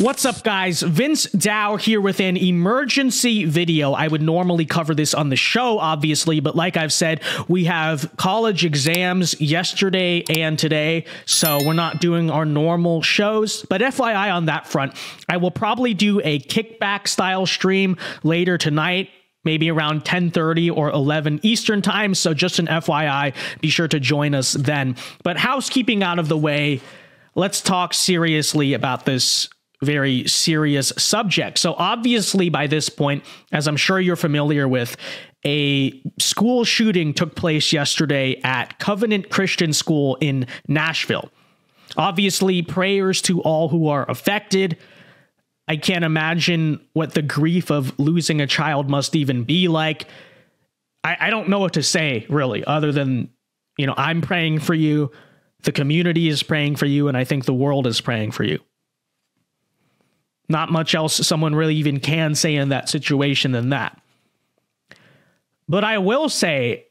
What's up, guys? Vince Dow here with an emergency video. I would normally cover this on the show, obviously, but like I've said, we have college exams yesterday and today, so we're not doing our normal shows. But FYI on that front, I will probably do a kickback style stream later tonight, maybe around 10:30 or 11 Eastern time. So just an FYI, be sure to join us then. But housekeeping out of the way, let's talk seriously about this very serious subject. So obviously by this point, as I'm sure you're familiar with, a school shooting took place yesterday at Covenant Christian School in Nashville. Obviously, prayers to all who are affected. I can't imagine what the grief of losing a child must even be like. I don't know what to say, really, other than, you know, I'm praying for you, the community is praying for you, and I think the world is praying for you. Not much else someone really even can say in that situation than that. But I will say,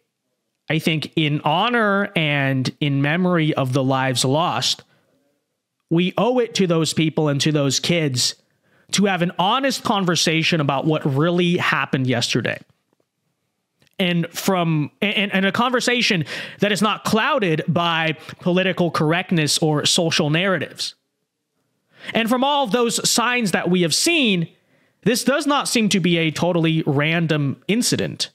I think in honor and in memory of the lives lost, we owe it to those people and to those kids to have an honest conversation about what really happened yesterday. And a conversation that is not clouded by political correctness or social narratives. And from all of those signs that we have seen, this does not seem to be a totally random incident.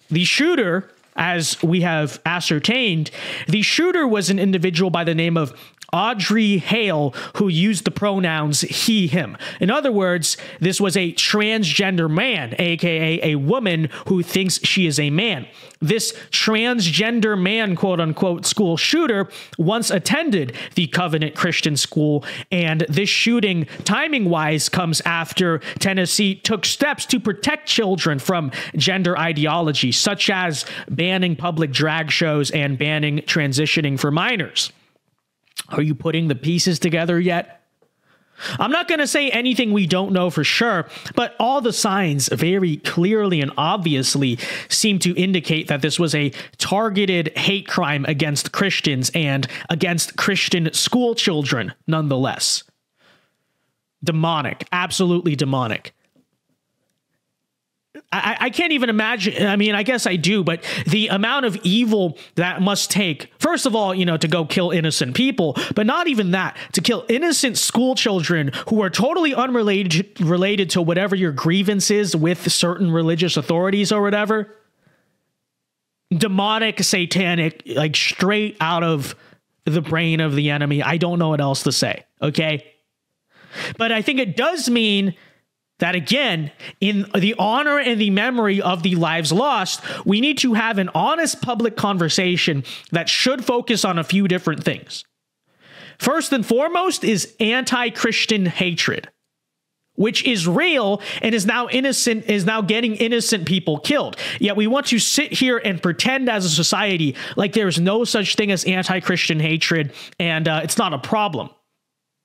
The shooter, as we have ascertained, the shooter was an individual by the name of Audrey Hale, who used the pronouns he, him. In other words, this was a transgender man, aka a woman who thinks she is a man. This transgender man, quote unquote, school shooter once attended the Covenant Christian School, and this shooting, timing wise, comes after Tennessee took steps to protect children from gender ideology, such as banning public drag shows and banning transitioning for minors. Are you putting the pieces together yet? I'm not going to say anything we don't know for sure, but all the signs very clearly and obviously seem to indicate that this was a targeted hate crime against Christians and against Christian school children, nonetheless. Demonic, absolutely demonic. I can't even imagine. I mean, I guess I do, but the amount of evil that must take, first of all, you know, to go kill innocent people, but not even that, to kill innocent school children who are totally related to whatever your grievance is with certain religious authorities or whatever. Demonic, satanic, like straight out of the brain of the enemy. I don't know what else to say. Okay. But I think it does mean that, again, in the honor and the memory of the lives lost, we need to have an honest public conversation that should focus on a few different things. First and foremost is anti-Christian hatred, which is real and is now getting innocent people killed. Yet we want to sit here and pretend as a society like there's no such thing as anti-Christian hatred and it's not a problem.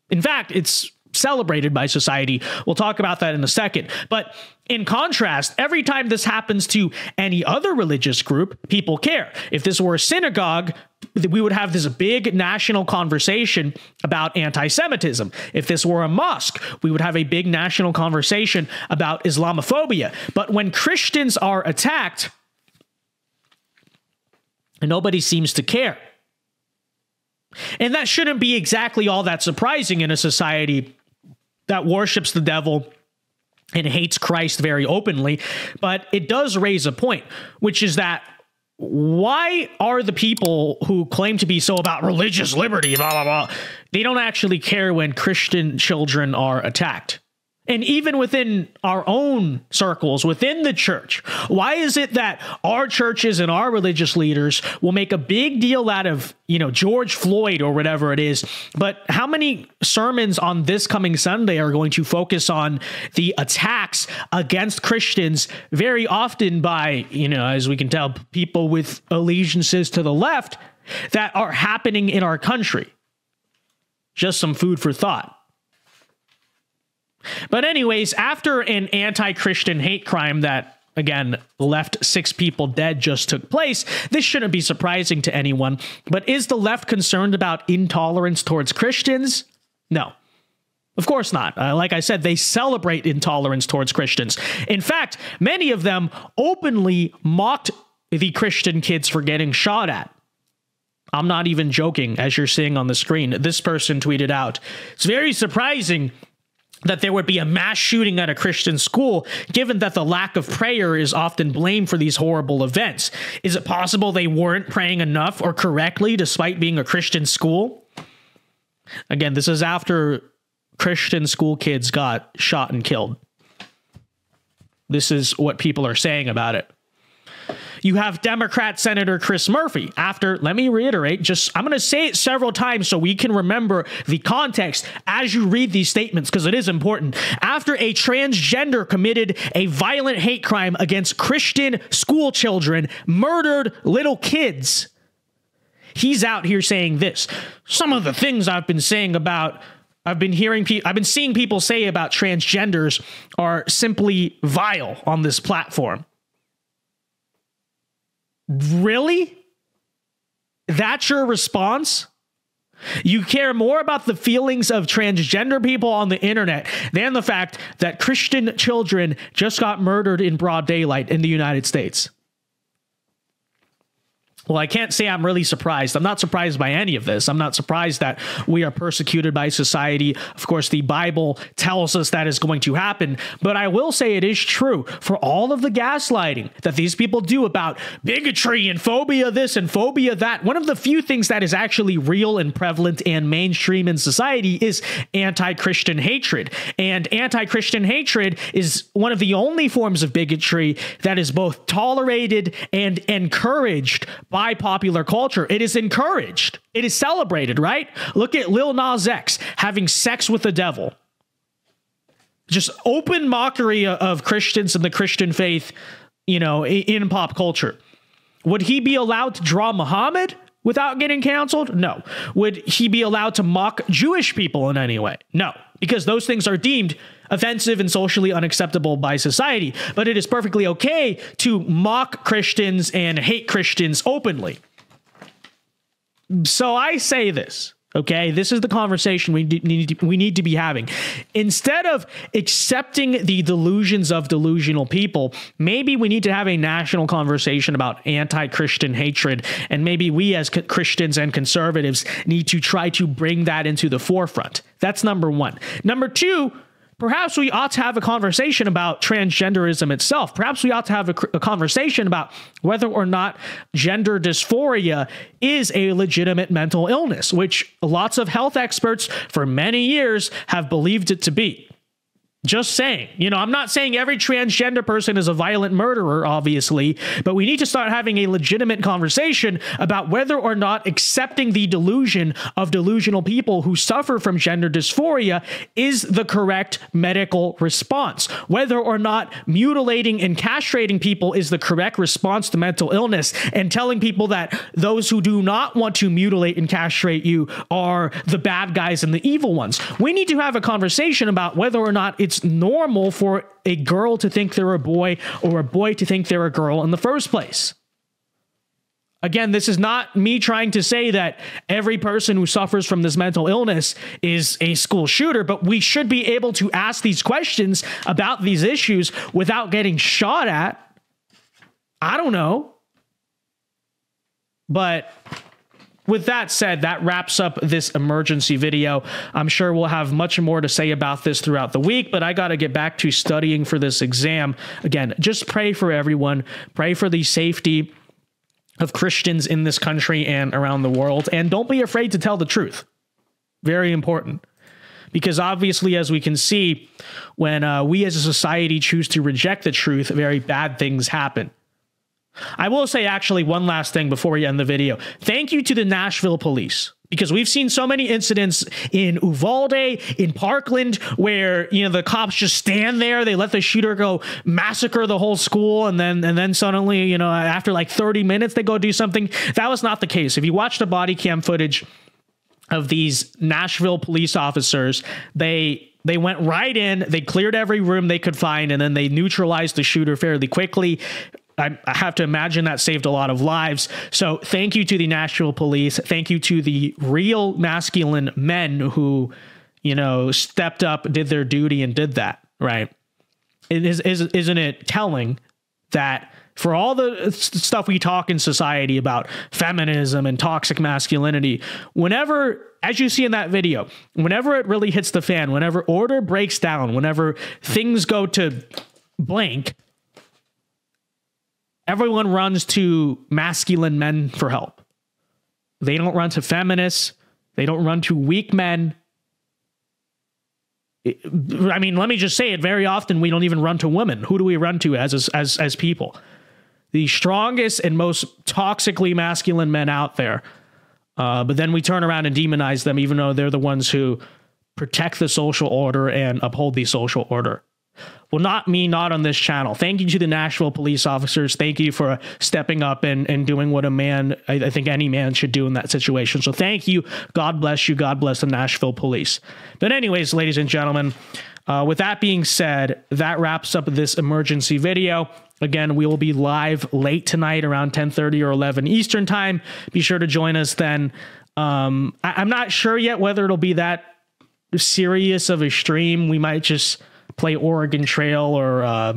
In fact, it's celebrated by society. We'll talk about that in a second. But in contrast, every time this happens to any other religious group, people care. If this were a synagogue, we would have this big national conversation about anti-Semitism. If this were a mosque, we would have a big national conversation about Islamophobia. But when Christians are attacked, nobody seems to care. And that shouldn't be exactly all that surprising in a society that worships the devil and hates Christ very openly. But it does raise a point, which is that why are the people who claim to be so about religious liberty, blah, blah, blah, they don't actually care when Christian children are attacked? And even within our own circles, within the church, why is it that our churches and our religious leaders will make a big deal out of, you know, George Floyd or whatever it is, but how many sermons on this coming Sunday are going to focus on the attacks against Christians, very often by, you know, as we can tell, people with allegiances to the left that are happening in our country? Just some food for thought. But anyways, after an anti-Christian hate crime that, again, left 6 people dead just took place, this shouldn't be surprising to anyone. But is the left concerned about intolerance towards Christians? No. Of course not. Like I said, they celebrate intolerance towards Christians. In fact, many of them openly mocked the Christian kids for getting shot at. I'm not even joking, as you're seeing on the screen. This person tweeted out, "It's very surprising that there would be a mass shooting at a Christian school, given that the lack of prayer is often blamed for these horrible events. Is it possible they weren't praying enough or correctly despite being a Christian school?" Again, this is after Christian school kids got shot and killed. This is what people are saying about it. You have Democrat Senator Chris Murphy after, let me reiterate, I'm going to say it several times so we can remember the context as you read these statements, because it is important. After a transgender committed a violent hate crime against Christian school children, murdered little kids, he's out here saying this. Some of the things I've been seeing people say about transgenders are simply vile on this platform. Really? That's your response? You care more about the feelings of transgender people on the internet than the fact that Christian children just got murdered in broad daylight in the United States. Well, I can't say I'm really surprised. I'm not surprised by any of this. I'm not surprised that we are persecuted by society. Of course, the Bible tells us that is going to happen. But I will say it is true for all of the gaslighting that these people do about bigotry and phobia this and phobia that. One of the few things that is actually real and prevalent and mainstream in society is anti-Christian hatred. And anti-Christian hatred is one of the only forms of bigotry that is both tolerated and encouraged by popular culture. It is encouraged. It is celebrated, right? Look at Lil Nas X having sex with the devil. Just open mockery of Christians and the Christian faith, in pop culture. Would he be allowed to draw Muhammad without getting canceled? No. Would he be allowed to mock Jewish people in any way? No, because those things are deemed offensive and socially unacceptable by society. But it is perfectly okay to mock Christians and hate Christians openly. So I say this, okay? This is the conversation we need to be having. Instead of accepting the delusions of delusional people, maybe we need to have a national conversation about anti-Christian hatred, and maybe we as Christians and conservatives need to try to bring that into the forefront. That's number one. Number two, perhaps we ought to have a conversation about transgenderism itself. Perhaps we ought to have a conversation about whether or not gender dysphoria is a legitimate mental illness, which lots of health experts for many years have believed it to be. Just saying. I'm not saying every transgender person is a violent murderer, obviously, but we need to start having a legitimate conversation about whether or not accepting the delusion of delusional people who suffer from gender dysphoria is the correct medical response. Whether or not mutilating and castrating people is the correct response to mental illness, and telling people that those who do not want to mutilate and castrate you are the bad guys and the evil ones. We need to have a conversation about whether or not it's normal for a girl to think they're a boy or a boy to think they're a girl in the first place. Again, this is not me trying to say that every person who suffers from this mental illness is a school shooter, but we should be able to ask these questions about these issues without getting shot at. I don't know. But with that said, that wraps up this emergency video. I'm sure we'll have much more to say about this throughout the week, but I got to get back to studying for this exam. Again, just pray for everyone. Pray for the safety of Christians in this country and around the world. And don't be afraid to tell the truth. Very important. Because obviously, as we can see, when we as a society choose to reject the truth, very bad things happen. I will say actually one last thing before we end the video. Thank you to the Nashville police, because we've seen so many incidents in Uvalde, in Parkland, where, the cops just stand there. They let the shooter go massacre the whole school. And then suddenly, after like 30 minutes, they go do something. That was not the case. If you watch the body cam footage of these Nashville police officers, they went right in, they cleared every room they could find, and then they neutralized the shooter fairly quickly. I have to imagine that saved a lot of lives. So thank you to the Nashville police. Thank you to the real masculine men who, stepped up, did their duty, and did that, right? Isn't it telling that for all the stuff we talk in society about feminism and toxic masculinity, whenever, as you see in that video, whenever it really hits the fan, whenever order breaks down, whenever things go to blank, everyone runs to masculine men for help. They don't run to feminists. They don't run to weak men. I mean, let me just say it. Very often, we don't even run to women. Who do we run to as people? The strongest and most toxically masculine men out there. But then we turn around and demonize them, even though they're the ones who protect the social order and uphold the social order. Well, not me, not on this channel. Thank you to the Nashville police officers. Thank you for stepping up and doing what a man, I think any man should do in that situation. So thank you. God bless you. God bless the Nashville police. But anyways, ladies and gentlemen, with that being said, that wraps up this emergency video. Again, we will be live late tonight around 10:30 or 11 Eastern time. Be sure to join us then. I'm not sure yet whether it'll be that serious of a stream. We might just play Oregon Trail or,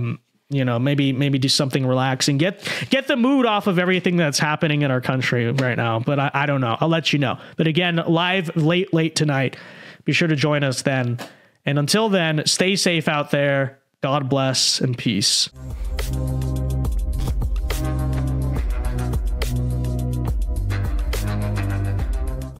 maybe do something relaxing. Get the mood off of everything that's happening in our country right now. But I don't know. I'll let you know. But again, live late tonight. Be sure to join us then. And until then, stay safe out there. God bless and peace.